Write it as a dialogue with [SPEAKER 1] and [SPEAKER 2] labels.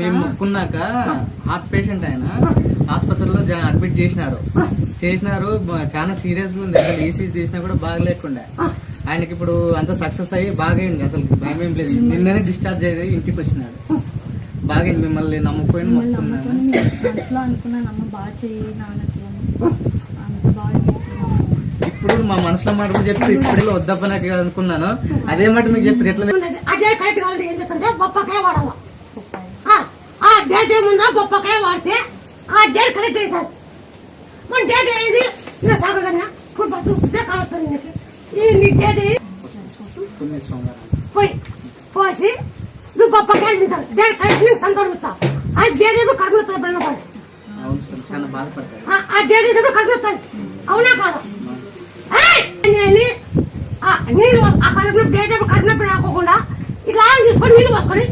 [SPEAKER 1] మేము మొక్కున్నాక heart patient ఆయన ఆసుపత్రిలో అడ్మిట్ చేసినారు చాలా సీరియస్ గా ఉంది. అసలు ఈసీజీ తీసినా కూడా బాగా లేకుండా ఆయనకి ఇప్పుడు అంత సక్సెస్ అయ్యి బాగైంది. అసలు భయం ఏం లేదు. నిన్ననే డిశ్చార్జ్ అయ్యి ఇంటికి వచ్చినాడు. బాగైంది. మిమ్మల్ని నమ్ముకొని మొక్కున్నాను. ఇప్పుడు మా మనసులో మాట చెప్తే ఇప్పుడు వద్దప్పనట్టు అనుకున్నాను. అదే మాట మీకు చెప్తే ఎట్లా
[SPEAKER 2] డేట్ ఏముందా బొప్పకాయ వాడితే ఆ డేట్ కరెక్ట్ అవుతుంది. మన డేట్ ఏది ఇలా సాగదన్నా ఇప్పుడు బతుకుతే కావస్తుంది. నీ డేట్ పోయి పోసి నువ్వు బొప్పకాయ తింటావు. డేట్ కరెక్ట్ సంతోషిస్తావు. ఆ డేట్ కడుగుతావు. ఆ డేట్ కడుగుతాయి. అవునా కాదు? నీళ్ళు ఆ కడుపు డేట్ కడినప్పుడు రాకోకుండా ఇట్లా తీసుకొని నీళ్ళు పోసుకొని